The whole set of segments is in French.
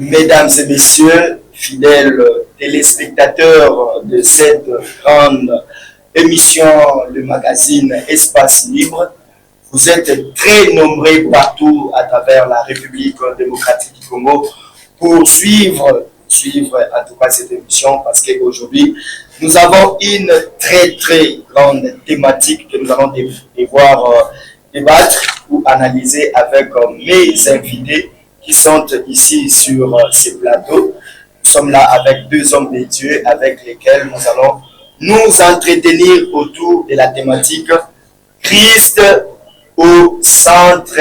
Mesdames et messieurs, fidèles téléspectateurs de cette grande émission, le magazine Espace Libre, vous êtes très nombreux partout à travers la République démocratique du Congo pour suivre en tout cas cette émission parce qu'aujourd'hui, nous avons une très grande thématique que nous allons devoir débattre ou analyser avec mes invités qui sont ici sur ces plateaux. Nous sommes là avec deux hommes de Dieu avec lesquels nous allons nous entretenir autour de la thématique Christ au centre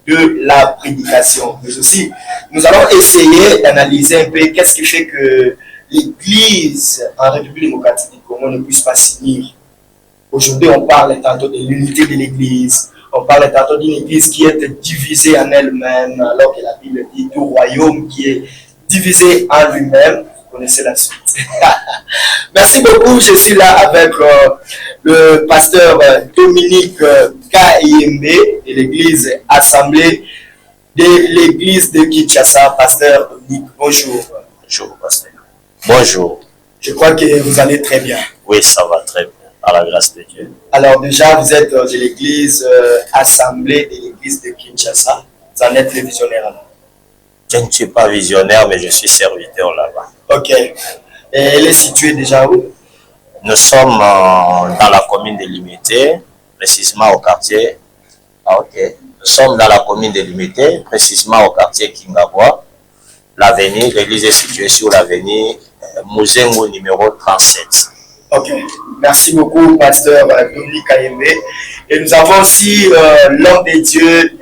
de la prédication. Mais aussi, nous allons essayer d'analyser un peu qu'est-ce qui fait que l'Église en République démocratique du Congo ne puisse pas s'unir. Aujourd'hui, on parle tantôt de l'unité de l'Église. On parle tantôt d'une église qui est divisée en elle-même, alors que la Bible dit tout royaume qui est divisé en lui-même. Vous connaissez la suite. Merci beaucoup. Je suis là avec le pasteur Dominique Kayembe de l'église Assemblée de l'église de Kinshasa. Pasteur Dominique, bonjour. Bonjour, pasteur. Bonjour. Je crois que vous allez très bien. Oui, ça va très bien. À la grâce de Dieu. Alors déjà, vous êtes de l'église Assemblée de l'église de Kinshasa. Vous en êtes le visionnaire. Je ne suis pas visionnaire, mais je suis serviteur là-bas. Ok. Et elle est située déjà où? Nous sommes dans la commune de Limité, précisément au quartier. Ok. Nous sommes dans la commune de Limité, précisément au quartier Kingabois. L'avenue, l'église est située sur l'avenue Mouzengo numéro 37. Ok, merci beaucoup, pasteur Dominique Kayembe. Et nous avons aussi l'homme de Dieu,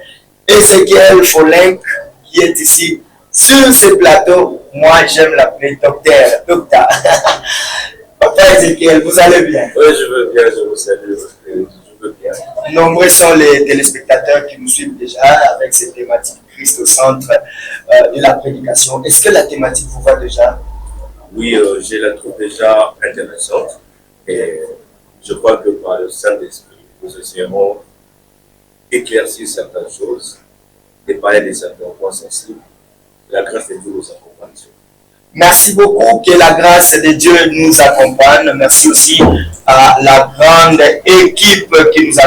Ezekiel Folenk, qui est ici sur ce plateau. Moi, j'aime l'appeler docteur. Docteur Ezekiel, vous allez bien? Oui, je veux bien, je vous salue. Je veux bien. Nombreux sont les téléspectateurs qui nous suivent déjà avec cette thématique Christ au centre de la prédication. Est-ce que la thématique vous va déjà? Oui, je la trouve déjà intéressante et je crois que par le Saint-Esprit, nous essaierons d'éclaircir certaines choses et parler de certains points sensibles. La grâce de Dieu nous accompagne. Merci beaucoup, que la grâce de Dieu nous accompagne. Merci aussi à la grande équipe qui nous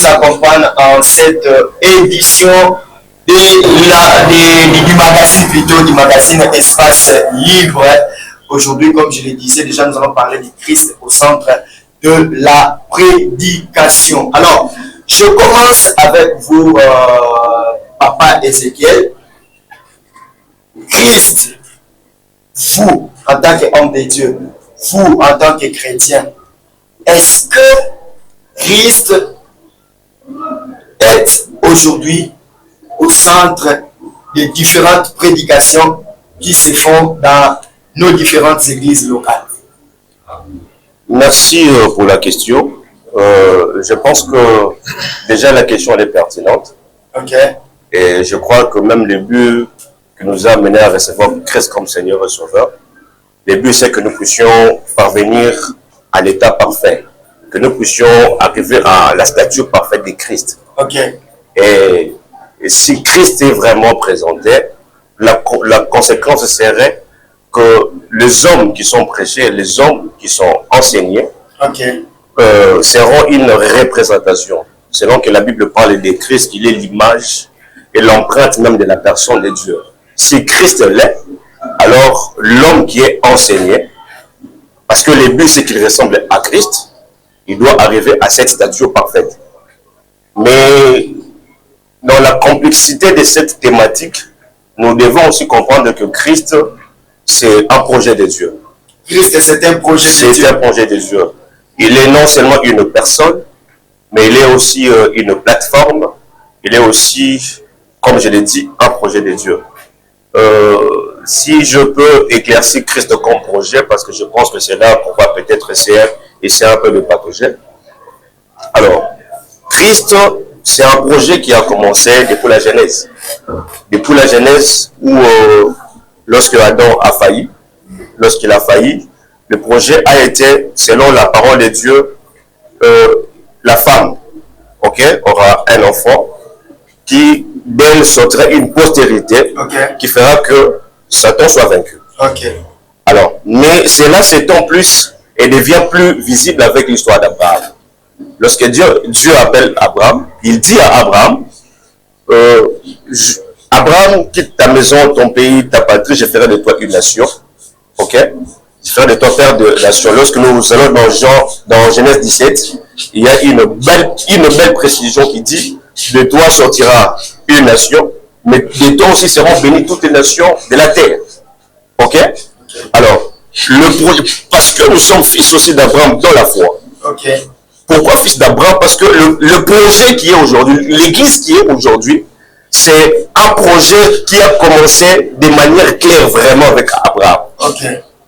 accompagne, en cette édition du magazine Espace Libre. Aujourd'hui, comme je le disais, déjà nous allons parler du Christ au centre de la prédication. Alors, je commence avec vous, Papa Ezekiel. Christ, vous, en tant qu'homme de Dieu, vous, en tant que chrétien, est-ce que Christ est aujourd'hui au centre des différentes prédications qui se font dans nos différentes églises locales? Merci pour la question. Je pense que déjà la question elle est pertinente. Ok. Et je crois que même le but qui nous a mené à recevoir Christ comme Seigneur et Sauveur, le but c'est que nous puissions parvenir à l'état parfait, que nous puissions arriver à la stature parfaite de Christ. Ok. Et si Christ est vraiment présenté, la conséquence serait que les hommes qui sont prêchés, les hommes qui sont enseignés, okay, seront une représentation. Selon que la Bible parle de Christ, il est l'image et l'empreinte même de la personne de Dieu. Si Christ l'est, alors l'homme qui est enseigné, parce que le but c'est qu'il ressemble à Christ, il doit arriver à cette stature parfaite. Mais dans la complexité de cette thématique, nous devons aussi comprendre que Christ, c'est un projet de Dieu. Christ, c'est un projet de Dieu. C'est un projet de Dieu. Il est non seulement une personne, mais il est aussi une plateforme. Il est aussi, comme je l'ai dit, un projet de Dieu. Si je peux éclaircir Christ comme projet, parce que je pense que c'est là qu'on va peut-être essayer un peu de patauger. Alors, Christ, c'est un projet qui a commencé depuis la Genèse. Depuis la Genèse où, lorsque Adam a failli, lorsqu'il a failli, le projet a été, selon la parole de Dieu, la femme, aura un enfant qui d'elle sortira une postérité qui fera que Satan soit vaincu. Alors, mais cela s'étend plus et devient plus visible avec l'histoire d'Abraham. Lorsque Dieu appelle Abraham, il dit à Abraham, Abraham, quitte ta maison, ton pays, ta patrie, je ferai de toi une nation. Ok? Je ferai de toi père de nation. Lorsque nous allons dans Genèse 17, il y a une belle précision qui dit, de toi sortira une nation, mais de toi aussi seront bénies toutes les nations de la terre. Ok? Alors, parce que nous sommes fils aussi d'Abraham dans la foi. Pourquoi fils d'Abraham? Parce que le projet qui est aujourd'hui, l'église qui est aujourd'hui, c'est un projet qui a commencé de manière claire vraiment avec Abraham.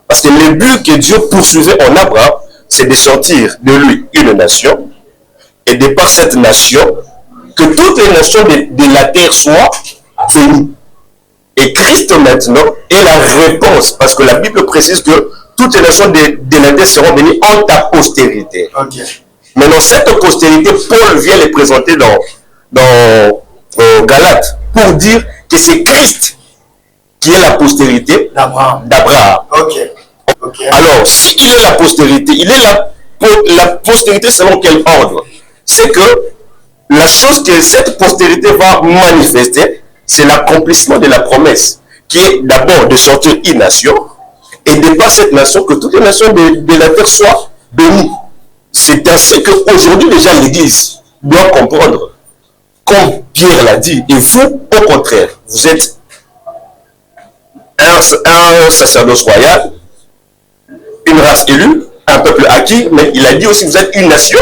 Parce que le but que Dieu poursuivait en Abraham, c'est de sortir de lui une nation, et de par cette nation, que toutes les nations de la terre soient bénies. Et Christ maintenant est la réponse, parce que la Bible précise que toutes les nations de la terre seront bénies en ta postérité. Maintenant, cette postérité, Paul vient les présenter dans Galates pour dire que c'est Christ qui est la postérité d'Abraham. Alors, s'il est la postérité, il est la postérité selon quel ordre? C'est que la chose que cette postérité va manifester, c'est l'accomplissement de la promesse, qui est d'abord de sortir une nation, et de par cette nation, que toutes les nations de la terre soient bénies. C'est ainsi qu'aujourd'hui déjà l'Église doit comprendre, comme Pierre l'a dit, et vous, au contraire, vous êtes un sacerdoce royal, une race élue, un peuple acquis, mais il a dit aussi, vous êtes une nation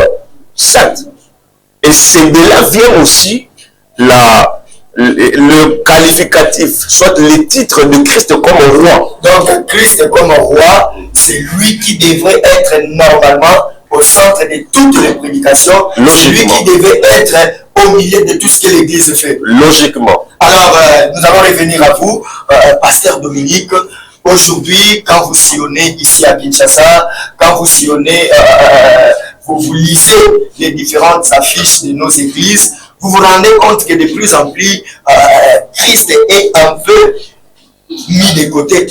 sainte. Et c'est de là vient aussi le qualificatif, soit les titres de Christ comme roi. Donc Christ comme roi, c'est lui qui devrait être normalement au centre de toutes les prédications. C'est lui qui devait être au milieu de tout ce que l'Église fait. Logiquement. Alors, nous allons revenir à vous, Pasteur Dominique. Aujourd'hui, quand vous sillonnez ici à Kinshasa, quand vous sillonnez, vous lisez les différentes affiches de nos églises, vous vous rendez compte que de plus en plus, Christ est un peu mis de côté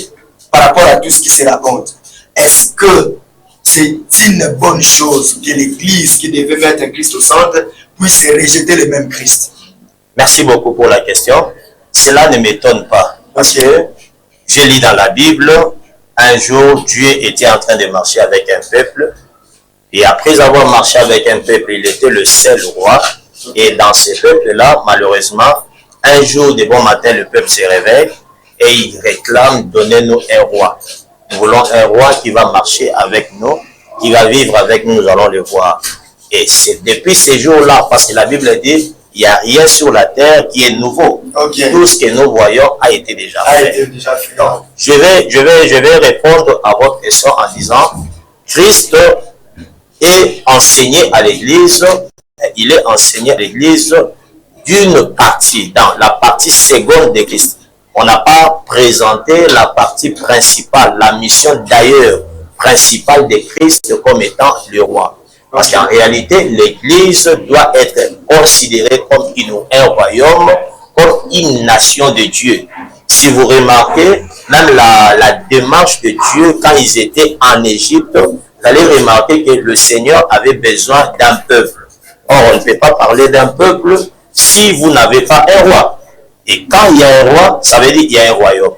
par rapport à tout ce qui se raconte. Est-ce que c'est une bonne chose que l'Église qui devait mettre Christ au centre puisse rejeter le même Christ? Merci beaucoup pour la question. Cela ne m'étonne pas. Parce que je lis dans la Bible, un jour, Dieu était en train de marcher avec un peuple. Et après avoir marché avec un peuple, il était le seul roi. Et dans ce peuple-là, malheureusement, un jour de bon matin, le peuple se réveille et il réclame, donnez-nous un roi. Nous voulons un roi qui va marcher avec nous, qui va vivre avec nous, nous allons le voir. Et c'est depuis ces jours-là, parce que la Bible dit, il n'y a rien sur la terre qui est nouveau. Tout ce que nous voyons a été déjà fait. Donc, je vais répondre à votre question en disant, Christ est enseigné à l'Église, il est enseigné à l'Église d'une partie, dans la partie seconde de Christ. On n'a pas présenté la partie principale, la mission d'ailleurs principale de Christ comme étant le roi. Parce qu'en réalité, l'Église doit être considérée comme un royaume, comme une nation de Dieu. Si vous remarquez, même la démarche de Dieu, quand ils étaient en Égypte, vous allez remarquer que le Seigneur avait besoin d'un peuple. Or, on ne peut pas parler d'un peuple si vous n'avez pas un roi. Et quand il y a un roi, ça veut dire qu'il y a un royaume.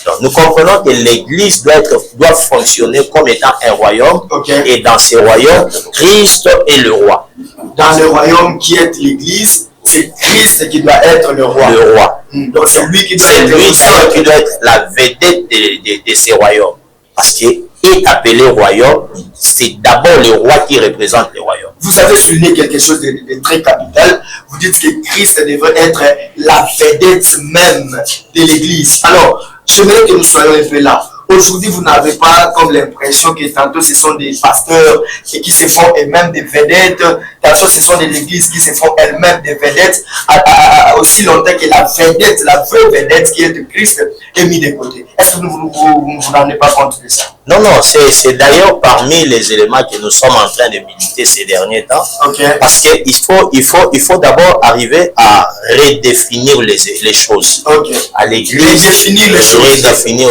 Donc, nous comprenons que l'Église doit fonctionner comme étant un royaume. Et dans ce royaume, Christ est le roi. Dans le royaume qui est l'Église, c'est Christ qui doit être le roi. Le roi. Donc c'est lui qui doit être la vedette de ce royaume. Parce qu'il est appelé royaume, c'est d'abord le roi qui représente le royaume. Vous avez souligné quelque chose de très capital. Vous dites que Christ devrait être la vedette même de l'Église. Alors, j'aimerais que nous soyons un peu là. Aujourd'hui, vous n'avez pas comme l'impression que tantôt ce sont des pasteurs qui se font eux-mêmes des vedettes, tantôt ce sont des églises qui se font elles-mêmes des vedettes, aussi longtemps que la vedette, la vraie vedette qui est de Christ, est mis de côté. Est-ce que vous ne vous rendez pas compte de ça? Non, non, c'est d'ailleurs parmi les éléments que nous sommes en train de militer ces derniers temps. Parce qu'il faut d'abord arriver à redéfinir les choses. À l'église. Redéfinir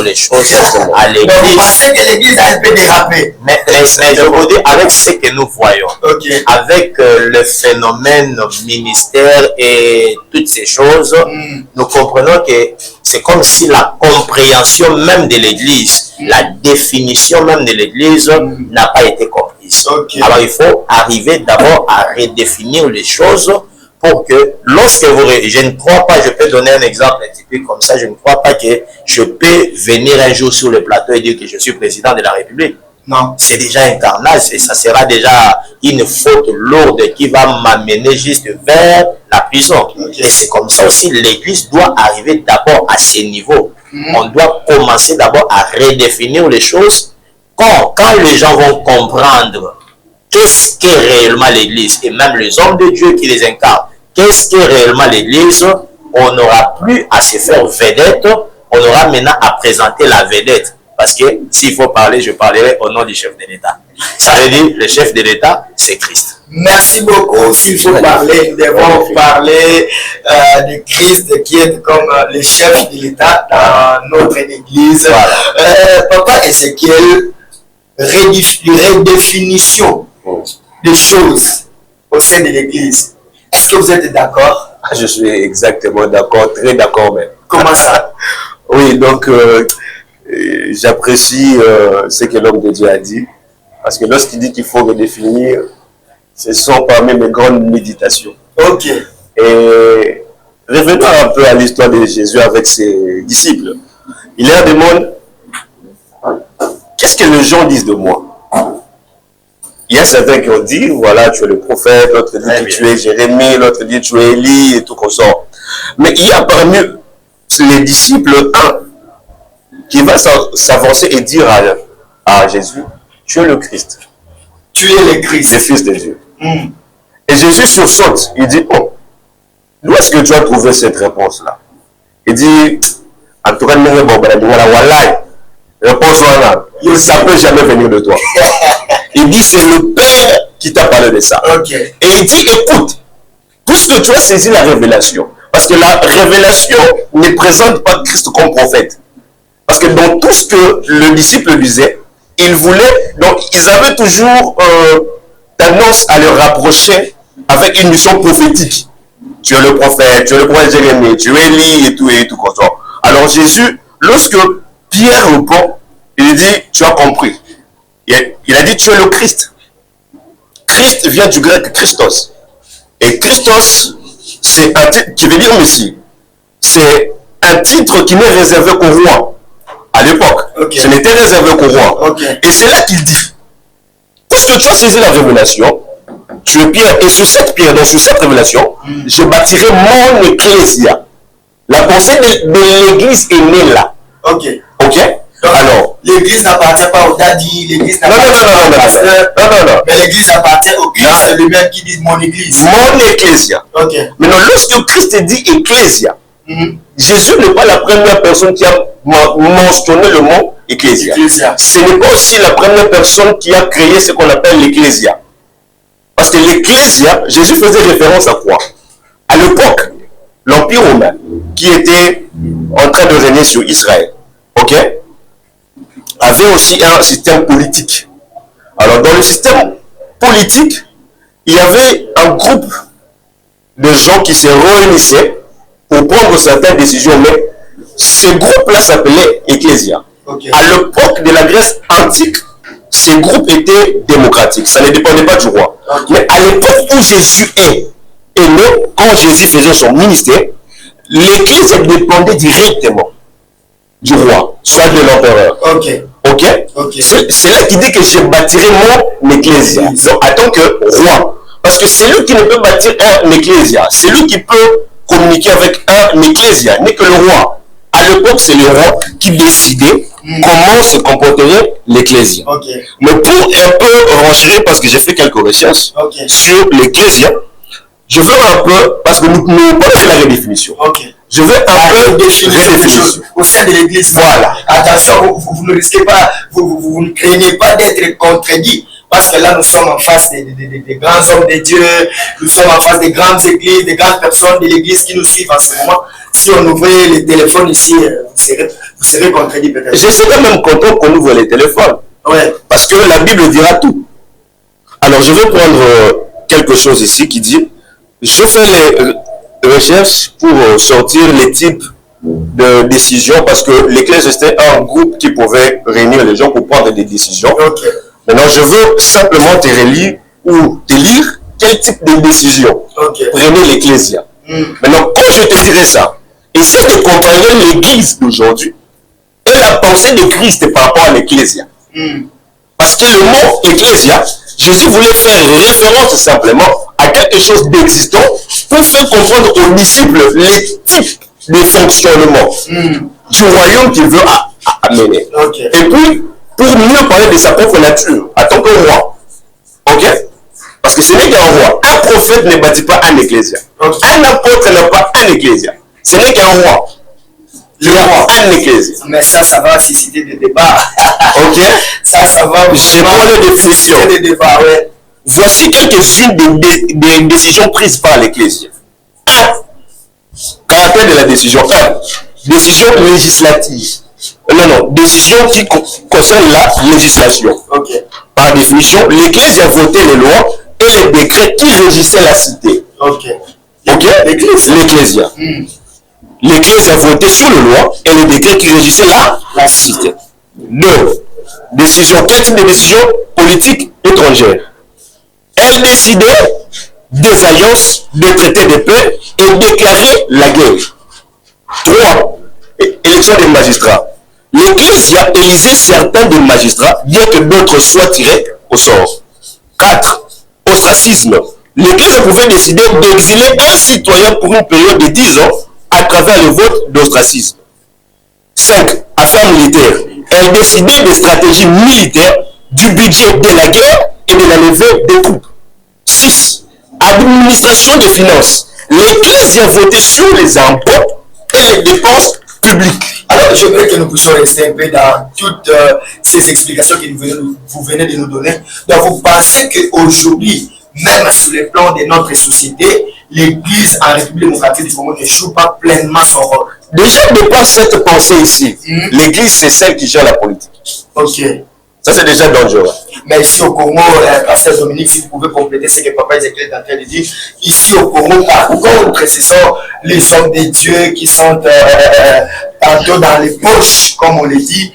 les choses à l'église. Donc, vous pensez que l'église a un peu dérapé? Mais je vous dis, avec ce que nous voyons, avec le phénomène ministère et toutes ces choses, nous comprenons que c'est comme si la compréhension même de l'église, la définition même de l'église n'a pas été comprise. Alors il faut arriver d'abord à redéfinir les choses pour que lorsque je ne crois pas, je peux donner un exemple typique comme ça, je ne crois pas que je peux venir un jour sur le plateau et dire que je suis président de la République. Non. C'est déjà un carnage et ça sera déjà une faute lourde qui va m'amener juste vers la prison. Et c'est comme ça aussi, l'église doit arriver d'abord à ce niveau. On doit commencer d'abord à redéfinir les choses. Quand les gens vont comprendre qu'est-ce qu'est réellement l'église et même les hommes de Dieu qui les incarnent, qu'est-ce qu'est réellement l'église, on n'aura plus à se faire vedette, on aura maintenant à présenter la vedette. Parce que s'il faut parler, je parlerai au nom du chef de l'État. Ça veut dire le chef de l'État, c'est Christ. Merci beaucoup. S'il faut parler, nous devons parler de Christ qui est comme le chef de l'État dans notre église. Papa Ezekiel, redéfinition des choses au sein de l'église. Est-ce que vous êtes d'accord? Je suis exactement d'accord, très d'accord même. Comment ça? Oui, donc j'apprécie ce que l'homme de Dieu a dit. Parce que lorsqu'il dit qu'il faut redéfinir, ce sont parmi mes grandes méditations. Et revenons un peu à l'histoire de Jésus avec ses disciples. Il leur demande, qu'est-ce que les gens disent de moi? Il y a certains qui ont dit, voilà, tu es le prophète, l'autre dit que tu es Jérémie, l'autre dit que tu es Élie et tout comme ça. Mais il y a parmi les disciples un qui va s'avancer et dire à Jésus, tu es le Christ. Tu es le Christ. Le Fils de Dieu. Et Jésus sursaute. Il dit, oh, d'où est-ce que tu as trouvé cette réponse-là? Il dit, en tout cas, réponse là, ça ne peut jamais venir de toi. Il dit, c'est le Père qui t'a parlé de ça. Et il dit, écoute, puisque tu as saisi la révélation, parce que la révélation ne présente pas Christ comme prophète. Parce que dans tout ce que le disciple disait, ils voulaient, donc ils avaient toujours tendance à le rapprocher avec une mission prophétique. Tu es le prophète Jérémie, tu es Élie et tout comme ça. Alors Jésus, lorsque Pierre répond, il dit, tu as compris. Il a dit, tu es le Christ. Christ vient du grec Christos. Et Christos, c'est un titre qui veut dire Messie. C'est un titre qui n'est réservé qu'au roi. À l'époque, ce n'était réservé qu'au roi. Et c'est là qu'il dit, puisque tu as saisi la révélation, tu es Pierre, et sur cette pierre, donc sur cette révélation, je bâtirai mon ecclésia. La pensée de l'église est née là. Alors, l'église n'appartient pas au daddy, l'église n'appartient pas au pasteur. Non. Mais l'église appartient au Christ lui-même qui dit mon église. Mon ecclésia. Maintenant, lorsque Christ dit ecclésia, Jésus n'est pas la première personne qui a mentionné le mot ecclésia. Ce n'est pas aussi la première personne qui a créé ce qu'on appelle l'ecclésia. Parce que l'ecclésia, Jésus faisait référence à quoi? À l'époque, l'Empire romain, qui était en train de régner sur Israël, avait aussi un système politique. Alors, dans le système politique, il y avait un groupe de gens qui se réunissaient pour prendre certaines décisions, mais ce groupe-là s'appelait ecclésia. À l'époque de la Grèce antique, ces groupes étaient démocratiques, ça ne dépendait pas du roi. Mais à l'époque où Jésus est né, quand Jésus faisait son ministère, l'église dépendait directement du roi, soit de l'empereur. C'est là qu'il dit que je bâtirai mon ecclésia. Donc, en tant que roi. Parce que c'est lui qui ne peut bâtir un ecclésia. C'est lui qui peut communiquer avec un ecclésia, n'est que le roi. À l'époque, c'est le roi qui décidait comment se comporterait l'ecclésia. Mais pour un peu renchérir, parce que j'ai fait quelques recherches sur l'ecclésia, je vais un peu, parce que nous parlons de la redéfinition. Je veux un peu définir quelque chose au sein de l'église. Voilà. Attention, vous ne risquez pas, vous ne craignez pas d'être contredit. Parce que là, nous sommes en face des grands hommes de Dieu, nous sommes en face des grandes églises, des grandes personnes de l'église qui nous suivent en ce moment. Si on ouvrait les téléphones ici, vous serez contredit peut-être. Je serais même content qu'on ouvre les téléphones. Ouais. Parce que la Bible dira tout. Alors, je vais prendre quelque chose ici qui dit, je fais les recherches pour sortir les types de décisions parce que l'Église était un groupe qui pouvait réunir les gens pour prendre des décisions. Okay. Maintenant, je veux simplement te relire ou te lire quel type de décision prenait l'Ecclésia. Maintenant, quand je te dirai ça, essaie de comparer l'Église d'aujourd'hui et la pensée de Christ par rapport à l'Ecclésia. Parce que le mot Ecclésia, Jésus voulait faire référence simplement à quelque chose d'existant pour faire comprendre aux disciples les types de fonctionnement du royaume qu'il veut amener. Et puis, pour mieux parler de sa propre nature, en tant que roi. Ok? Parce que ce n'est qu'un roi. Un prophète ne bâtit pas un ecclésia. Un apôtre n'a pas un ecclésia. Ce n'est qu'un roi. Le roi, un ecclésia. Mais ça va susciter des débats. Ok? Ça va. Je prends les définitions. Des débats, ouais. Voici quelques-unes des décisions prises par l'ecclésia. 1. Caractère de la décision. 1. Décision législative. Non, décision qui concerne la législation. Okay. Par définition, l'Église a voté les lois et les décrets qui régissaient la cité. Ok. L'Église. L'Église a voté sur les lois et les décrets qui régissaient la cité. 2. Décision. Quel type de décision politique étrangère? Elle décidait des alliances, de traités de paix et déclarer la guerre. 3. Élection des magistrats. L'Ecclésia élisait certains des magistrats, bien que d'autres soient tirés au sort. 4. Ostracisme. L'Église pouvait décider d'exiler un citoyen pour une période de 10 ans à travers le vote d'ostracisme. 5. Affaires militaires. Elle décidait des stratégies militaires, du budget de la guerre et de la levée des coupes. 6. Administration des finances. L'Ecclésia votait sur les impôts et les dépenses publiques. Alors, j'aimerais que nous puissions rester un peu dans toutes ces explications que vous venez de nous donner. Donc, vous pensez qu'aujourd'hui, même sur le plan de notre société, l'Église en République démocratique du Congo ne joue pas pleinement son rôle? Déjà, de par cette pensée ici, l'Église, c'est celle qui gère la politique. Ok. Ça, c'est déjà dangereux. Mais ici au Congo, Pasteur Dominique, si vous pouvez compléter ce que Papa Ezekiel est en train de dire, ici au Congo, pourquoi ce sont les hommes de Dieu qui sont tantôt dans les poches, comme on le dit,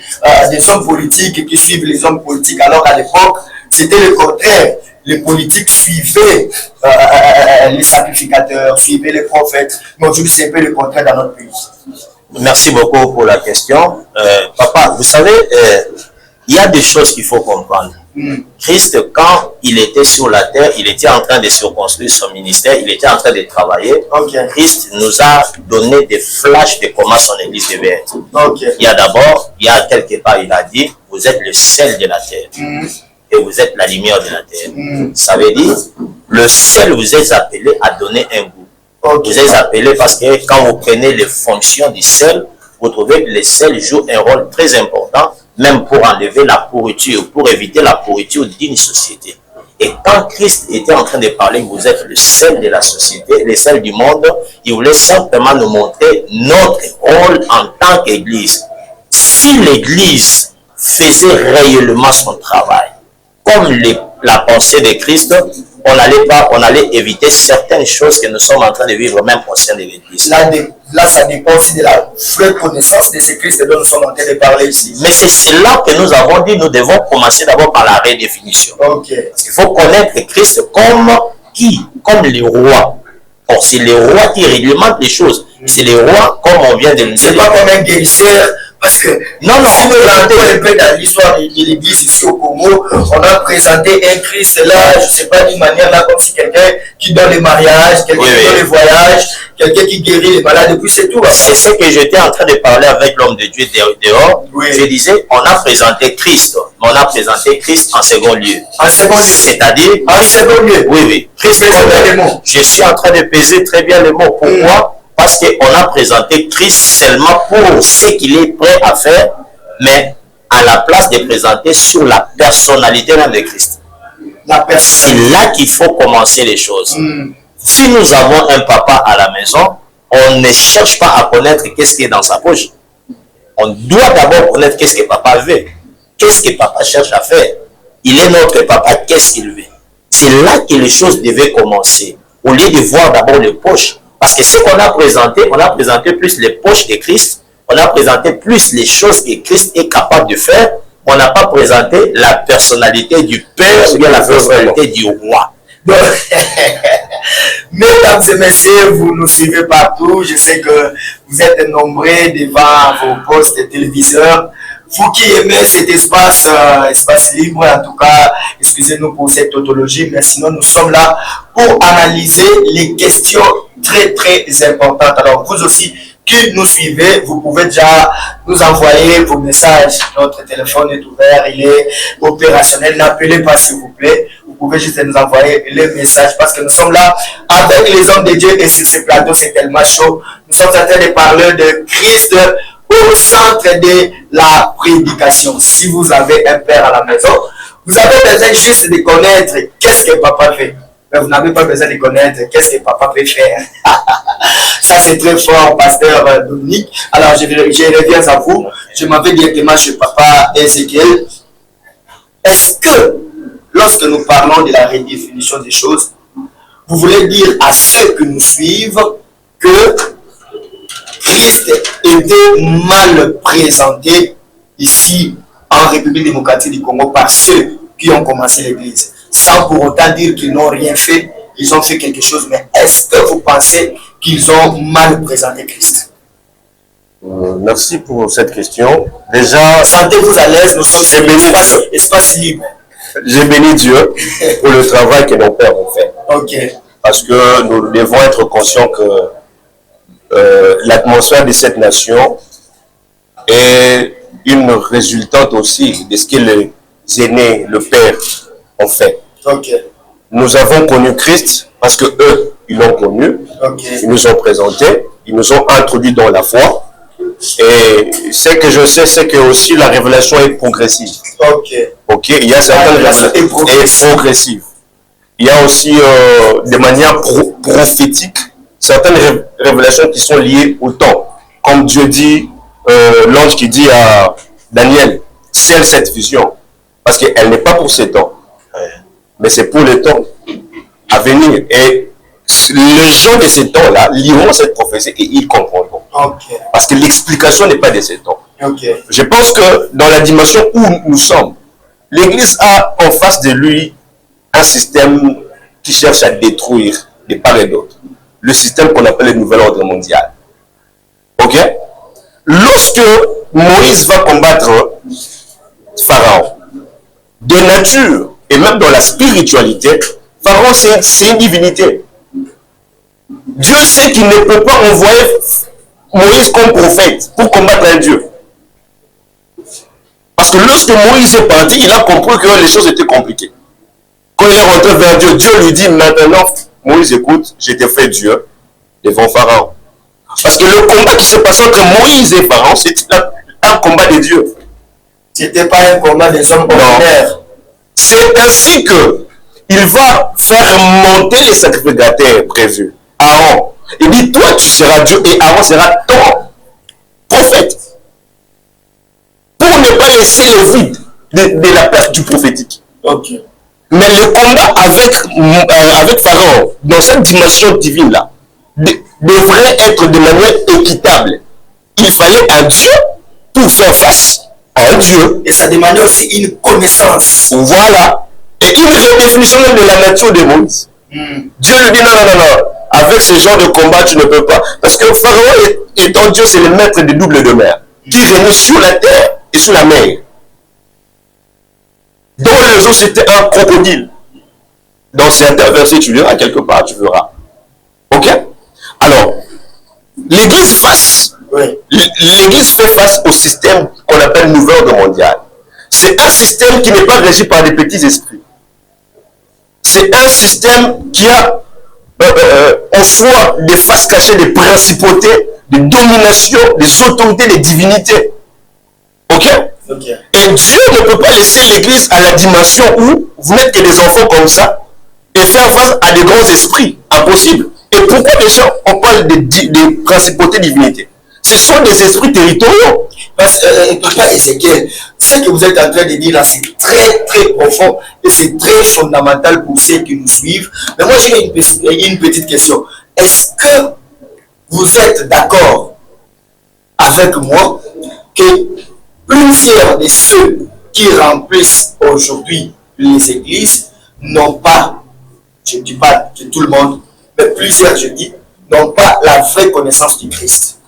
des hommes politiques qui suivent les hommes politiques, alors qu'à l'époque, c'était le contraire. Les politiques suivaient les sacrificateurs, suivaient les prophètes. Mais aujourd'hui, c'est un peu le contraire dans notre pays. Merci beaucoup pour la question. Papa, vous savez, il y a des choses qu'il faut comprendre. Christ, quand il était sur la terre, il était en train de se construire son ministère, il était en train de travailler. Christ nous a donné des flashs de comment son église devait être. Il y a quelque part, il a dit, vous êtes le sel de la terre. Et vous êtes la lumière de la terre. Ça veut dire, le sel, vous êtes appelé à donner un goût. Vous êtes appelé parce que quand vous prenez les fonctions du sel, vous trouvez que le sel joue un rôle très important, même pour enlever la pourriture, pour éviter la pourriture d'une société. Et quand Christ était en train de parler, vous êtes le sel de la société, le sel du monde, il voulait simplement nous montrer notre rôle en tant qu'Église. Si l'Église faisait réellement son travail, comme la pensée de Christ, on allait éviter certaines choses que nous sommes en train de vivre même au sein de l'Église. Là, ça dépend aussi de la vraie connaissance de ce Christ dont nous sommes en train de parler ici. Mais c'est là que nous avons dit, nous devons commencer d'abord par la redéfinition. Parce qu'il faut connaître Christ comme qui? Comme le roi. Or, c'est le roi qui réglemente les choses. C'est le roi, comme on vient de le dire. C'est pas comme un guérisseur. Parce que si nous rentrons un peu dans l'histoire de l'Église ici au Congo, on a présenté un Christ là, je ne sais pas d'une manière là, comme si quelqu'un qui donne les mariages, quelqu'un qui donne les voyages, quelqu'un qui guérit les malades, et puis c'est tout. C'est ce que j'étais en train de parler avec l'homme de Dieu dehors. Je disais, on a présenté Christ, mais on a présenté Christ en second lieu. En second lieu. C'est-à-dire, en second lieu. Oui. Christ, je suis en train de peser très bien les mots. Pourquoi? parce qu'on a présenté Christ seulement pour ce qu'il est prêt à faire, mais à la place de présenter sur la personnalité même de Christ. C'est là qu'il faut commencer les choses. Si nous avons un papa à la maison, on ne cherche pas à connaître qu'est-ce qui est dans sa poche. On doit d'abord connaître qu'est-ce que papa veut. Qu'est-ce que papa cherche à faire. Il est notre papa, qu'est-ce qu'il veut. C'est là que les choses devaient commencer. Au lieu de voir d'abord les poches. Parce que ce qu'on a présenté plus les poches de Christ. On a présenté plus les choses que Christ est capable de faire. On n'a pas présenté la personnalité du Père ou bien la personnalité du roi. Donc, mesdames et messieurs, vous nous suivez partout. Je sais que vous êtes nombreux devant vos postes de téléviseurs. Vous qui aimez cet espace, espace libre, en tout cas, excusez-nous pour cette tautologie, mais sinon nous sommes là pour analyser les questions très très importantes. Alors vous aussi qui nous suivez, vous pouvez déjà nous envoyer vos messages. Notre téléphone est ouvert, il est opérationnel. N'appelez pas s'il vous plaît. Vous pouvez juste nous envoyer les messages parce que nous sommes là avec les hommes de Dieu et sur ce plateau, c'est tellement chaud. Nous sommes en train de parler de Christ au centre de la prédication. Si vous avez un père à la maison, vous avez besoin juste de connaître qu'est-ce que papa fait. Mais vous n'avez pas besoin de connaître qu'est-ce que papa peut faire. Ça, c'est très fort, pasteur Dominique. Alors, je reviens à vous. Je m'en vais directement chez papa Ezekiel. Est-ce que, lorsque nous parlons de la redéfinition des choses, vous voulez dire à ceux qui nous suivent que Christ était mal présenté ici en République démocratique du Congo par ceux qui ont commencé l'Église, sans pour autant dire qu'ils n'ont rien fait, ils ont fait quelque chose. Mais est-ce que vous pensez qu'ils ont mal présenté Christ? Merci pour cette question. Déjà, sentez-vous à l'aise, nous sommes sur espace libre. J'ai béni Dieu pour le travail que nos pères ont fait. Ok. Parce que nous devons être conscients que l'atmosphère de cette nation est une résultante aussi de ce que les aînés, le Père, ont fait. Okay. Nous avons connu Christ parce que eux, ils l'ont connu. Okay. Ils nous ont présenté, ils nous ont introduits dans la foi. Et ce que je sais, c'est que aussi la révélation est progressive. Ok. Il y a certaines révélations progressives. Il y a aussi de manière prophétique certaines révélations qui sont liées au temps. Comme Dieu dit, l'ange qui dit à Daniel, scelle cette vision. Parce qu'elle n'est pas pour ce temps, mais c'est pour le temps à venir. Et les gens de ce temps-là liront cette prophétie et ils comprendront. Okay. Parce que l'explication n'est pas de ce temps. Okay. Je pense que dans la dimension où nous sommes, l'Église a en face de lui un système qui cherche à détruire de part et d'autre. Le système qu'on appelle le nouvel ordre mondial. Ok? Lorsque Moïse va combattre Pharaon, de nature et même dans la spiritualité, Pharaon c'est une divinité. Dieu sait qu'il ne peut pas envoyer Moïse comme prophète pour combattre un Dieu. Parce que lorsque Moïse est parti, il a compris que les choses étaient compliquées. Quand il est rentré vers Dieu, Dieu lui dit maintenant, Moïse, écoute, je t'ai fait Dieu devant Pharaon. Parce que le combat qui s'est passé entre Moïse et Pharaon, c'était un combat de Dieu. C'était pas un combat des hommes ordinaires. C'est ainsi que il va faire monter les sacrificateurs prévus. Aaron. Il dit, toi tu seras Dieu et Aaron sera ton prophète. Pour ne pas laisser le vide de la perte du prophétique. Okay. Mais le combat avec Pharaon, dans cette dimension divine-là, devrait être de manière équitable. Il fallait un Dieu pour faire face à un Dieu. Et ça demandait aussi une connaissance. Voilà. Et une redéfinition de la nature de Moïse. Dieu lui dit non. Avec ce genre de combat, tu ne peux pas. Parce que Pharaon étant Dieu, c'est le maître des doubles de mer. Qui régnait sur la terre et sur la mer. Dans les eaux, c'était un crocodile. Dans certains versets, tu liras quelque part, tu verras. Ok? Alors, l'Église fait face au système qu'on appelle nouvel ordre mondial. C'est un système qui n'est pas régi par des petits esprits. C'est un système qui a on soit des faces cachées des principautés, des dominations, des autorités, des divinités. Ok? Et Dieu ne peut pas laisser l'Église à la dimension où vous n'êtes que des enfants comme ça et faire face à des grands esprits. Impossible. Et pourquoi déjà on parle des principautés divinités? Ce sont des esprits territoriaux. Parce que, Papa Ézéchiel, ce que vous êtes en train de dire là, c'est très très profond et c'est très fondamental pour ceux qui nous suivent. Mais moi, j'ai une petite question. Est-ce que vous êtes d'accord avec moi que plusieurs de ceux qui remplissent aujourd'hui les églises n'ont pas, je ne dis pas que tout le monde, mais plusieurs, je dis, n'ont pas la vraie connaissance du Christ?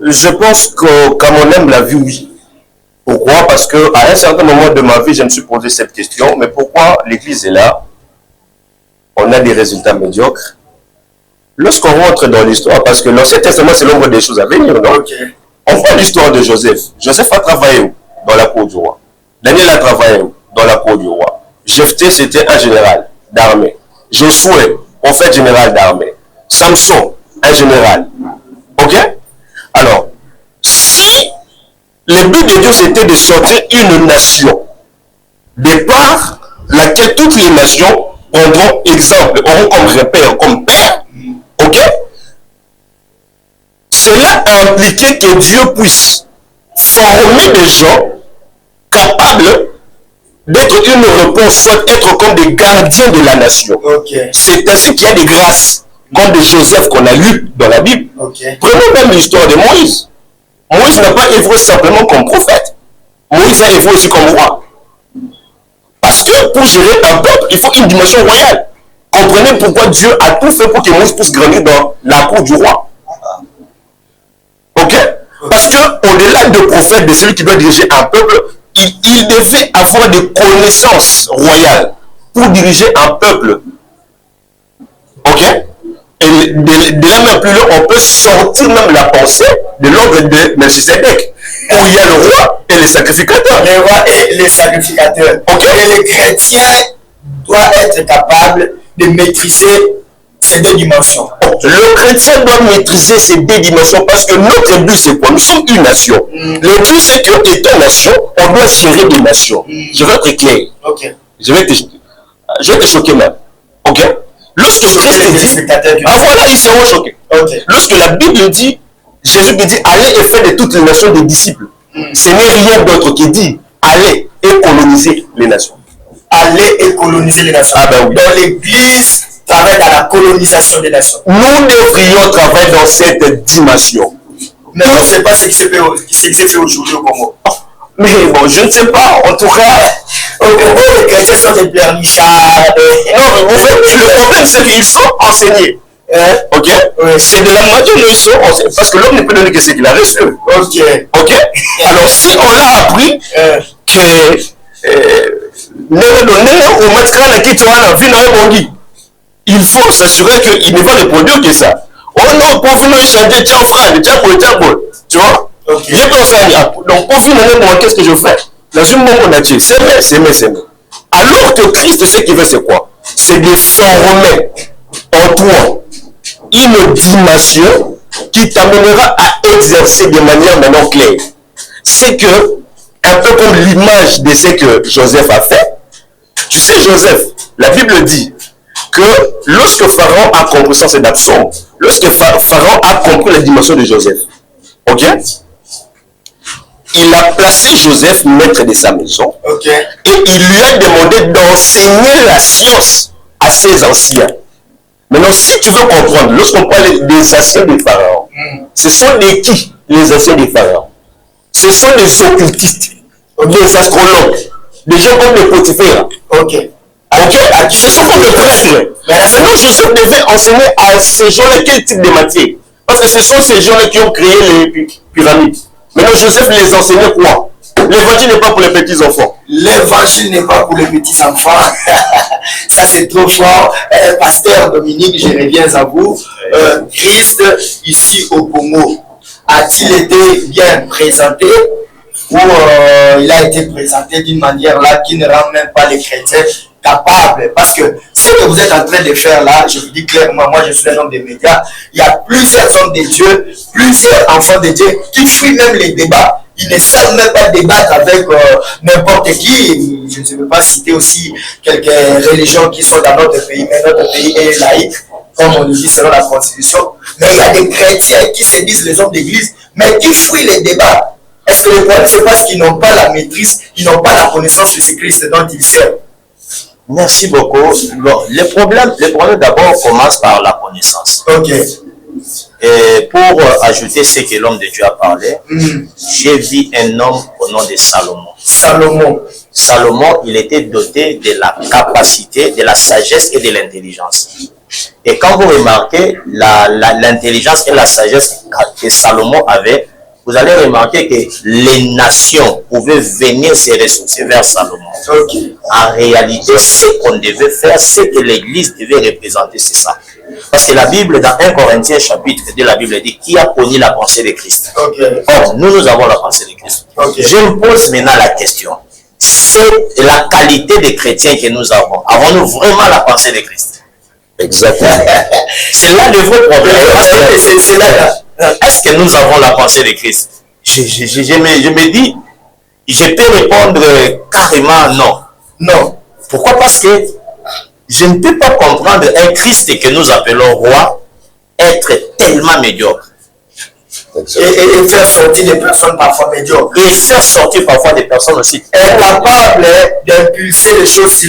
Je pense qu'à mon humble avis, oui. Pourquoi? Parce qu'à un certain moment de ma vie, je me suis posé cette question. Mais pourquoi l'Église est là? On a des résultats médiocres. Lorsqu'on rentre dans l'histoire, parce que l'Ancien Testament, c'est l'ombre des choses à venir. Donc, on voit l'histoire de Joseph. Joseph a travaillé où? Dans la cour du roi. Daniel a travaillé où? Dans la cour du roi. Jephthé, c'était un général d'armée. Josué, prophète général d'armée. Samson, un général. Ok? Alors, si le but de Dieu c'était de sortir une nation, de par laquelle toutes les nations prendront exemple, auront comme repère, comme père, ok? Cela impliquait que Dieu puisse former des gens capables d'être une réponse, soit être comme des gardiens de la nation. C'est ainsi qu'il y a des grâces, comme de Joseph qu'on a lu dans la Bible. Prenons même l'histoire de Moïse. Moïse n'a pas œuvré simplement comme prophète. Moïse a œuvré aussi comme roi. Parce que pour gérer un peuple, il faut une dimension royale. Comprenez pourquoi Dieu a tout fait pour que Moïse puisse grandir dans la cour du roi. Ok? Parce qu'au-delà de prophète, de celui qui doit diriger un peuple, il devait avoir des connaissances royales pour diriger un peuple. Ok? Et de la même plus loin, on peut sortir même la pensée de l'ordre de Melchisedec, où il y a le roi et les sacrificateurs. Le roi et les sacrificateurs. Okay. Et les chrétiens doivent être capables de maîtriser ces deux dimensions. Le chrétien doit maîtriser ces deux dimensions parce que notre but c'est quoi? Nous sommes une nation. Le but c'est que, étant nation, on doit gérer des nations. Je vais être clair. Je vais te choquer même. Ok? Lorsque Christ dit, voilà, ils seront choqués. Lorsque la Bible dit, Jésus dit, allez et faites de toutes les nations des disciples. Ce n'est rien d'autre qui dit, allez et coloniser les nations. Allez et coloniser les nations. Ah ben oui. Dans l'église, travaille dans la colonisation des nations. Nous devrions travailler dans cette dimension. Mais on ne sait pas ce qui s'est fait aujourd'hui au Congo. Mais bon, je ne sais pas, en tout cas. Au Congo, les chrétiens sont des pleurnichards. Non, mais en fait, le problème, c'est qu'ils sont enseignés. Ok? C'est de la manière dont ils sont enseignés. Parce que l'homme ne peut donner que ce qu'il a reçu. Ok? Alors, si on a appris que il faut s'assurer qu'il ne va ne produire que ça. Oh non, pour finir, il chantait tiens frère, tiens pour, tu vois? J'ai pensé à donc pour finir, qu'est-ce que je fais? Là, je me dis, c'est vrai. Alors que Christ, ce qu'il veut, c'est quoi? C'est de former en toi une dimension qui t'amènera à exercer de manière maintenant claire. C'est que, un peu comme l'image de ce que Joseph a fait, tu sais, Joseph, la Bible dit que lorsque Pharaon a compris ça, c'est d'absurde. Lorsque Pharaon a compris la dimension de Joseph, ok? Il a placé Joseph maître de sa maison et il lui a demandé d'enseigner la science à ses anciens. Maintenant, si tu veux comprendre, lorsqu'on parle des anciens des pharaons, ce sont des qui? Les anciens des pharaons. Ce sont les occultistes, les astrologues, des gens comme les Potiphar. Ce sont comme les prêtres. Maintenant, Joseph devait enseigner à ces gens-là quel type de matière? Parce que ce sont ces gens-là qui ont créé les pyramides. Maintenant, Joseph les enseignait quoi? L'évangile n'est pas pour les petits enfants. L'évangile n'est pas pour les petits enfants. Ça, c'est trop fort. Pasteur Dominique, je reviens à vous. Christ, ici au Congo, a-t-il été bien présenté ou il a été présenté d'une manière là qui ne rend même pas les chrétiens capable, parce que ce que vous êtes en train de faire là, je vous dis clairement, moi je suis un homme des médias, il y a plusieurs hommes de Dieu, plusieurs enfants de Dieu qui fuient même les débats. Ils ne savent même pas débattre avec n'importe qui. Je ne veux pas citer aussi quelques religions qui sont dans notre pays, mais notre pays est laïque, comme on le dit selon la Constitution. Mais il y a des chrétiens qui se disent les hommes d'église, mais qui fuient les débats. Est-ce que le problème, c'est parce qu'ils n'ont pas la maîtrise, ils n'ont pas la connaissance de ce Christ dont ils servent? Merci beaucoup. Bon, le problème d'abord commence par la connaissance. Ok. Et pour ajouter ce que l'homme de Dieu a parlé, j'ai vu un homme au nom de Salomon. Salomon, il était doté de la capacité, de la sagesse et de l'intelligence. Et quand vous remarquez l'intelligence et la sagesse que Salomon avait, vous allez remarquer que les nations pouvaient venir se ressourcer vers Salomon. Okay. En réalité, ce qu'on devait faire, ce que l'Église devait représenter, c'est ça. Parce que la Bible, dans 1 Corinthiens chapitre 2, la Bible dit qui a connu la pensée de Christ. Okay. Or, nous avons la pensée de Christ. Okay. Je me pose maintenant la question. C'est la qualité des chrétiens que nous avons. Avons-nous vraiment la pensée de Christ? Exactement. C'est là le vrai problème. Est-ce que nous avons la pensée de Christ? Je me dis, je peux répondre carrément non. Non. Pourquoi? Parce que je ne peux pas comprendre un Christ que nous appelons roi être tellement médiocre. Et faire sortir des personnes parfois médiocres. Et faire sortir parfois des personnes aussi incapables d'impulser les choses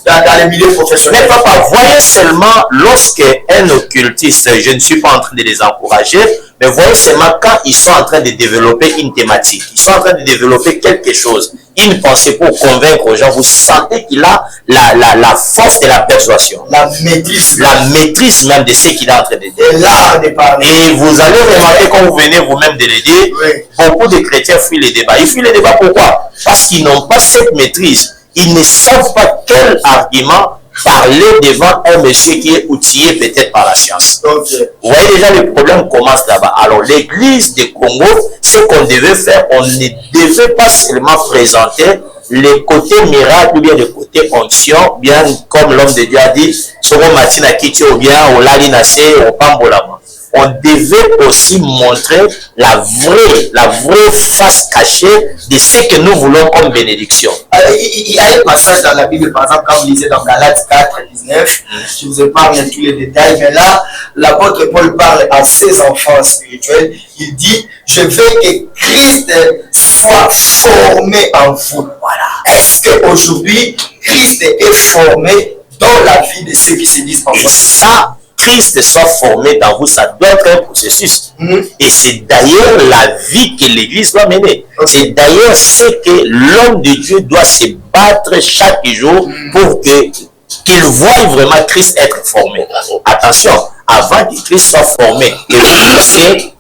dans les milieux professionnels. Mais papa, voyez seulement lorsque un occultiste, je ne suis pas en train de les encourager, mais voyez seulement quand ils sont en train de développer une thématique, ils sont en train de développer quelque chose, une pensée pour convaincre aux gens, vous sentez qu'il a la force de la persuasion. La maîtrise même de ce qu'il est en train de dire. L'art de parler. Et vous allez remarquer quand vous venez vous-même de le dire, oui. Beaucoup de chrétiens fuient les débats. Ils fuient les débats pourquoi? Parce qu'ils n'ont pas cette maîtrise. Ils ne savent pas quel argument parler devant un monsieur qui est outillé peut-être par la science. Okay. Vous voyez déjà le problème commence là-bas. Alors l'église de Congo, ce qu'on devait faire, on ne devait pas seulement présenter les côtés miracles ou bien les côtés onction, bien comme l'homme de Dieu a dit, Soro Matina Kitio ou bien au Lalinase, au Pambolama. On devait aussi montrer la vraie face cachée de ce que nous voulons comme bénédiction. Il y a un passage dans la Bible, par exemple, quand vous lisez dans Galates 4, 19, je vous épargne tous les détails, mais là, l'apôtre Paul parle à ses enfants spirituels. Il dit, je veux que Christ soit formé en vous. Voilà. Est-ce qu'aujourd'hui, Christ est formé dans la vie de ceux qui se disent enfants? Et ça, Christ soit formé dans vous, ça doit être un processus. Et c'est d'ailleurs la vie que l'Église doit mener. C'est d'ailleurs ce que l'homme de Dieu doit se battre chaque jour pour qu'il voie vraiment Christ être formé. Attention, avant que Christ soit formé, que vous puissiez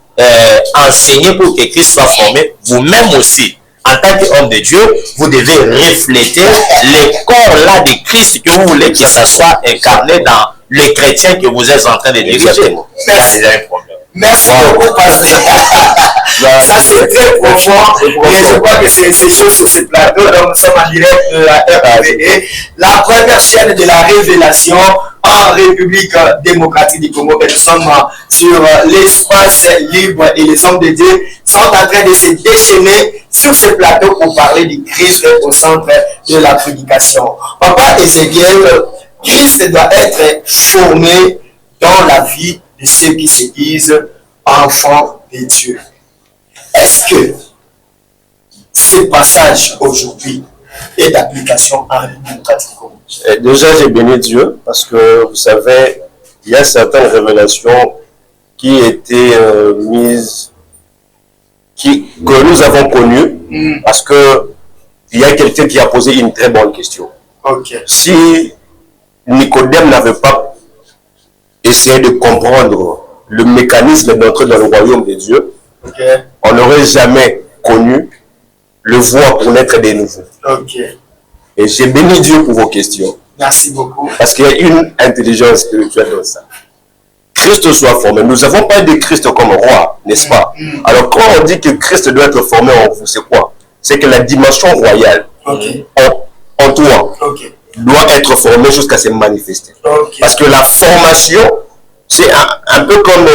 enseigner pour que Christ soit formé, vous-même aussi, en tant qu'homme de Dieu, vous devez refléter le corps-là de Christ que vous voulez que ça soit incarné dans les chrétiens que vous êtes en train de diriger. Merci beaucoup, pasteur. Ça, c'est très profond. Et je crois que c'est chose sur ce plateau. Donc, nous sommes en direct de la RPE, la première chaîne de la révélation en République démocratique du Congo. Et nous sommes sur l'espace libre et les hommes de Dieu sont en train de se déchaîner sur ce plateau pour parler du Christ au centre de la prédication. Papa Ezekiel, Christ doit être formé dans la vie de ceux qui se disent enfants de Dieu. Est-ce que ce passage aujourd'hui est d'application en République du Congo? Déjà, j'ai béni Dieu parce que vous savez, il y a certaines révélations qui étaient mises, que nous avons connues parce que il y a quelqu'un qui a posé une très bonne question. Okay. Si Nicodème n'avait pas essayé de comprendre le mécanisme d'entrer dans le royaume de Dieu, okay, on n'aurait jamais connu le voie pour naître de nouveau. Okay. Et j'ai béni Dieu pour vos questions. Merci beaucoup. Parce qu'il y a une intelligence spirituelle dans ça. Christ soit formé. Nous n'avons pas dit Christ comme roi, n'est-ce pas? Alors quand on dit que Christ doit être formé en vous, c'est quoi? C'est que la dimension royale, okay, en toi, okay, doit être formé jusqu'à se manifester. Ok. Parce que la formation, c'est un peu comme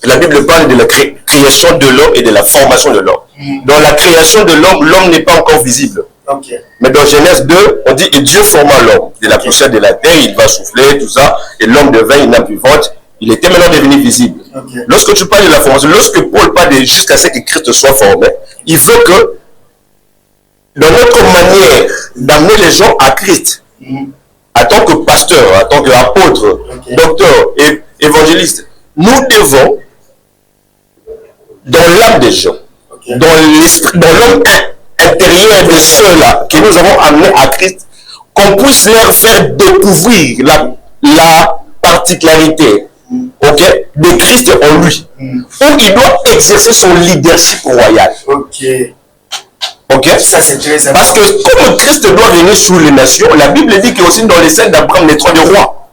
la Bible parle de la création de l'homme et de la formation de l'homme. Dans la création de l'homme, l'homme n'est pas encore visible. Ok. Mais dans Genèse 2, on dit et Dieu forma l'homme de la poussière de la terre, il va souffler, tout ça, et l'homme devint une âme vivante. Il était maintenant devenu visible. Ok. Lorsque tu parles de la formation, lorsque Paul parle de jusqu'à ce que Christ soit formé, il veut que dans notre manière d'amener les gens à Christ, en tant que pasteur, en tant qu'apôtre, docteur et évangéliste, nous devons, dans l'âme des gens, dans l'esprit, dans l'homme intérieur de ceux-là que nous avons amenés à Christ, qu'on puisse leur faire découvrir la particularité, de Christ en lui, où il doit exercer son leadership royal. Ça, c'est très important. Parce que comme Christ doit venir sur les nations, la Bible dit que aussi dans les scènes d'Abraham, les trônes de rois.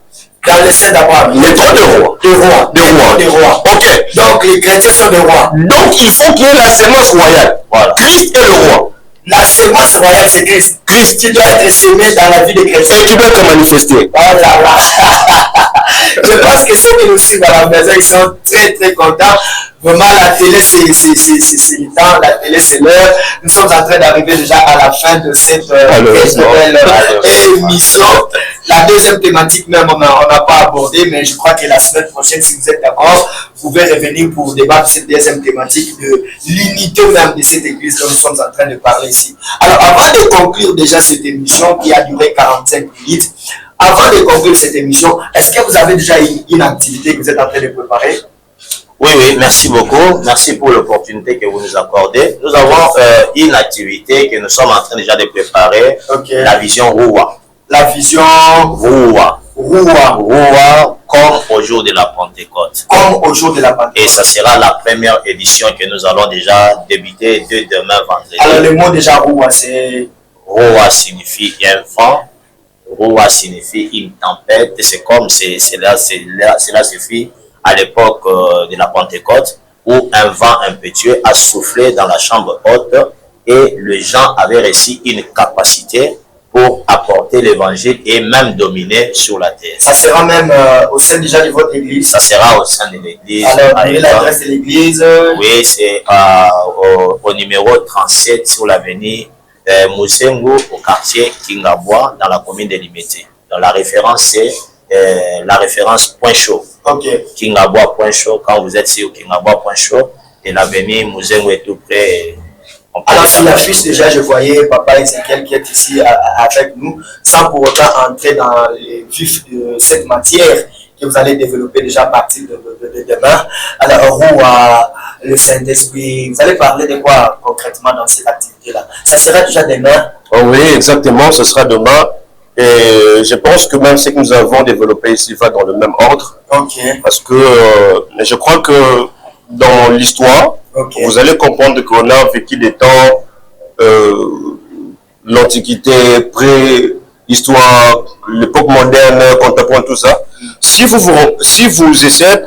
Dans les scènes d'Abraham, les trônes de rois. Des rois. Ok. Donc les chrétiens sont des rois. Donc il faut qu'il y ait la sémence royale. Voilà. Christ est le roi. La sémence royale, c'est Christ. Christ qui doit être sémé dans la vie des chrétiens. Et qui doit être manifesté. Oh là là. Je pense que ceux qui nous suivent à la maison, ils sont très très contents. Vraiment, la télé, c'est le temps, la télé, c'est l'heure. Nous sommes en train d'arriver déjà à la fin de cette nouvelle émission. La deuxième thématique, même, on n'a pas abordé, mais je crois que la semaine prochaine, si vous êtes d'accord, vous pouvez revenir pour débattre cette deuxième thématique de l'unité même de cette église dont nous sommes en train de parler ici. Alors, avant de conclure déjà cette émission qui a duré 45 minutes, avant de conclure cette émission, est-ce que vous avez déjà une activité que vous êtes en train de préparer? Oui, merci beaucoup. Merci pour l'opportunité que vous nous accordez. Nous avons une activité que nous sommes en train déjà de préparer, la vision Roua. La vision Roua. Comme au jour de la Pentecôte. Et ça sera la première édition que nous allons déjà débuter dès demain vendredi. Alors le mot déjà Roua, c'est... Roua signifie un vent. Roua signifie une tempête. C'est comme cela suffit à l'époque de la Pentecôte, où un vent impétueux a soufflé dans la chambre haute et les gens avaient reçu une capacité pour apporter l'évangile et même dominer sur la terre. Ça sera même au sein déjà de votre église? Ça sera au sein de l'église. Alors, l'adresse de l'église? Oui, c'est au numéro 37 sur l'avenue Moussengo, au quartier Kingabwa, dans la commune de Limité. Donc, la référence, c'est la référence Point Chaud. Kingabwa Point Chaud, quand vous êtes sur Kingabwa Point Chaud, et l'avenue Moussengo est tout près. Alors, sur l'affiche, déjà, je voyais Papa Ezekiel qui est ici avec nous, sans pour autant entrer dans les vifs de cette matière que vous allez développer déjà à partir de demain. Alors, le Saint-Esprit, vous allez parler de quoi concrètement dans cette activité-là? Ça sera déjà demain? Oh oui, exactement, ce sera demain. Et je pense que même ce que nous avons développé ici va dans le même ordre. Parce que je crois que dans l'histoire, vous allez comprendre qu'on a vécu des temps, l'Antiquité, préhistoire, l'époque moderne, contemporaine, tout ça. Si vous essayez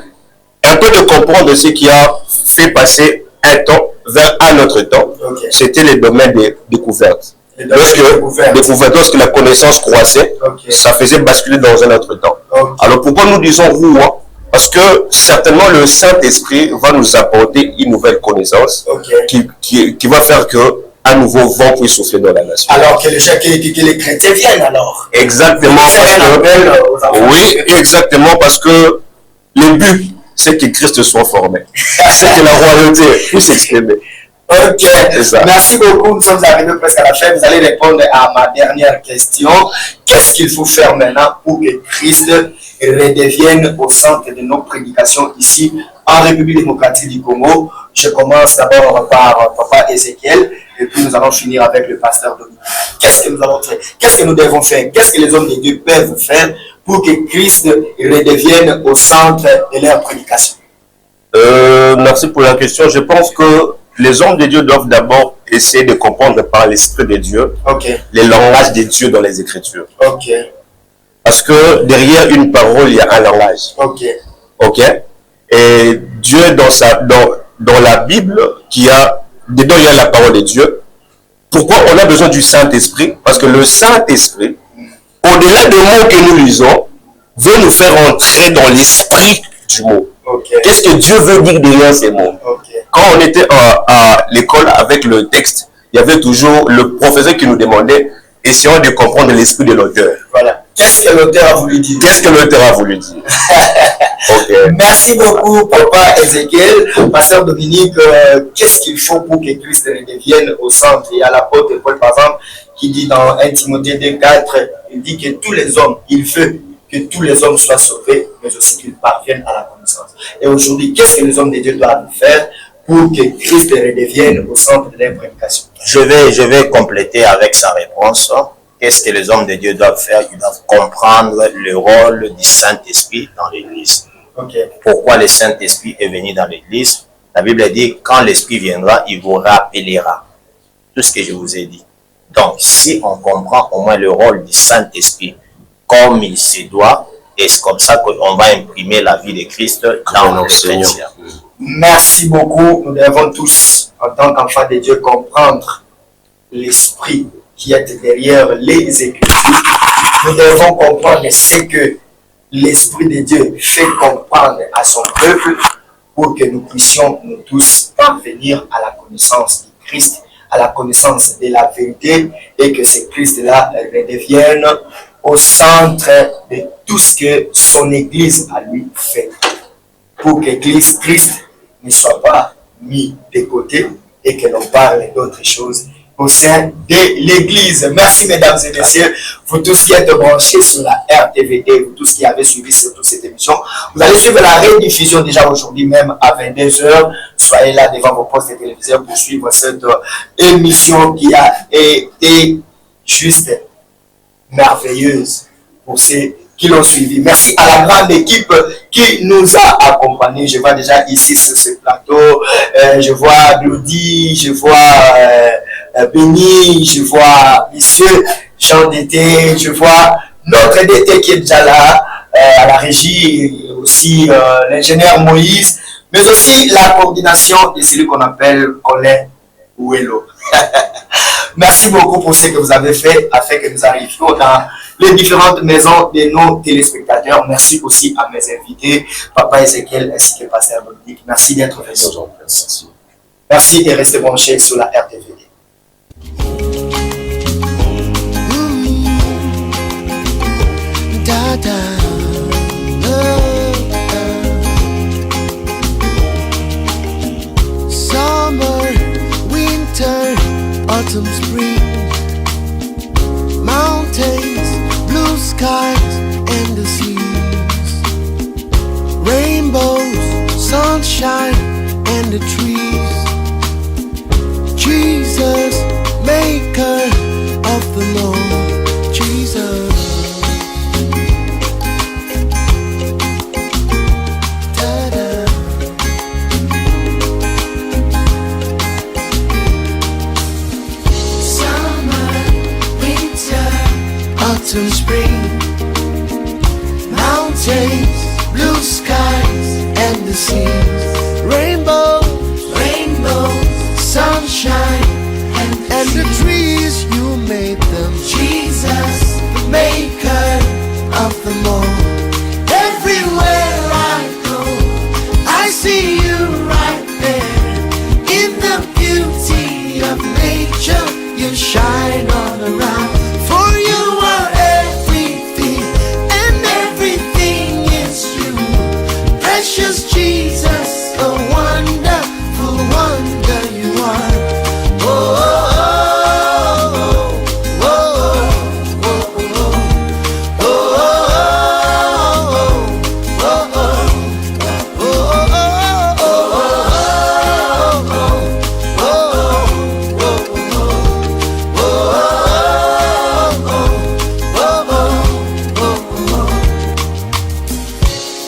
un peu de comprendre ce qui a fait passer un temps vers un autre temps, c'était les domaines des découvertes. Lorsque la connaissance croissait, ça faisait basculer dans un autre temps. Alors pourquoi nous disons Roua? Parce que certainement le Saint-Esprit va nous apporter une nouvelle connaissance qui va faire que un nouveau vent puisse souffler dans la nation. Alors que les chrétiens viennent alors. Exactement. Oui, exactement, parce que le but, c'est que Christ soit formé. C'est que la royauté puisse s'exprimer. Merci beaucoup. Nous sommes arrivés presque à la fin. Vous allez répondre à ma dernière question. Qu'est-ce qu'il faut faire maintenant pour que Christ redevienne au centre de nos prédications ici en République démocratique du Congo? Je commence d'abord par Papa Ezekiel et puis nous allons finir avec le pasteur Dominique. Qu'est-ce que nous allons faire? Qu'est-ce que nous devons faire? Qu'est-ce que les hommes de Dieu peuvent faire pour que Christ redevienne au centre de leur prédication? Merci pour la question. Je pense que les hommes de Dieu doivent d'abord essayer de comprendre par l'Esprit de Dieu les langages de Dieu dans les Écritures. Parce que derrière une parole, il y a un langage. Et Dieu, dans la Bible, dedans il y a la parole de Dieu. Pourquoi on a besoin du Saint-Esprit? Parce que le Saint-Esprit au-delà des mots que nous lisons, veut nous faire entrer dans l'esprit du mot. Ok. Qu'est-ce que Dieu veut dire derrière ces mots? Ok. Quand on était à l'école avec le texte, il y avait toujours le professeur qui nous demandait, essayons de comprendre l'esprit de l'auteur. Voilà. Qu'est-ce que l'auteur a voulu dire? Qu'est-ce que l'auteur a voulu dire? Okay. Merci beaucoup, Papa Ezekiel. Pasteur Dominique, qu'est-ce qu'il faut pour que Christ redevienne au centre? Il y a l'apôtre Paul, par exemple, qui dit dans 1 Timothée 2,4, il dit que tous les hommes, il veut que tous les hommes soient sauvés, mais aussi qu'ils parviennent à la connaissance. Et aujourd'hui, qu'est-ce que les hommes de Dieu doivent faire pour que Christ redevienne au centre de leur prédication? Je vais compléter avec sa réponse. Qu'est-ce que les hommes de Dieu doivent faire? Ils doivent comprendre le rôle du Saint-Esprit dans l'Église. Okay. Pourquoi le Saint-Esprit est venu dans l'Église? La Bible dit, quand l'Esprit viendra, il vous rappellera tout ce que je vous ai dit. Donc, si on comprend au moins le rôle du Saint-Esprit comme il se doit, et c'est comme ça qu'on va imprimer la vie de Christ dans nos chrétiens. Merci beaucoup. Nous devons tous, en tant qu'enfants de Dieu, comprendre l'Esprit qui est derrière les Écritures. Nous devons comprendre ce que l'Esprit de Dieu fait comprendre à son peuple pour que nous puissions, nous tous, parvenir à la connaissance de Christ, à la connaissance de la vérité, et que ce Christ-là redevienne au centre de tout ce que son Église a lui fait. Pour que Christ ne soit pas mis de côté et que l'on parle d'autres choses au sein de l'Église. Merci mesdames et messieurs, vous tous qui êtes branchés sur la RTVD, vous tous qui avez suivi surtout cette émission. Vous allez suivre la rediffusion déjà aujourd'hui même à 22h. Soyez là devant vos postes de télévision pour suivre cette émission qui a été juste merveilleuse pour ceux qui l'ont suivi. Merci à la grande équipe qui nous a accompagnés. Je vois déjà ici sur ce plateau, je vois Glody, je vois Béni, je vois Monsieur Jean Dété, je vois notre DT qui est déjà là, à la régie, aussi l'ingénieur Moïse, mais aussi la coordination de celui qu'on appelle Colin Ouello. Merci beaucoup pour ce que vous avez fait afin que nous arrivions dans les différentes maisons de nos téléspectateurs. Merci aussi à mes invités, Papa Ezekiel ainsi que Pasteur Dominique. Merci d'être venu. Merci et restez branchés sur la RTVD. Summer, winter, autumn, spring, mountains, blue skies and the seas, rainbows, sunshine and the trees. Jesus, maker of the Lord, Jesus. Autumn, spring, mountains, blue skies and the seas, rainbows, sunshine and the trees. You made them, Jesus, the maker of them all. Everywhere I go, I see you right there. In the beauty of nature, you shine all around. For you are everything, and everything is you. Precious Jesus, a wonderful wonder you are. Oh, oh, oh, oh, oh,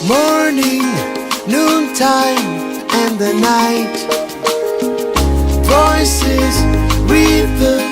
morning, noontime, and the night. Voices, rhythm,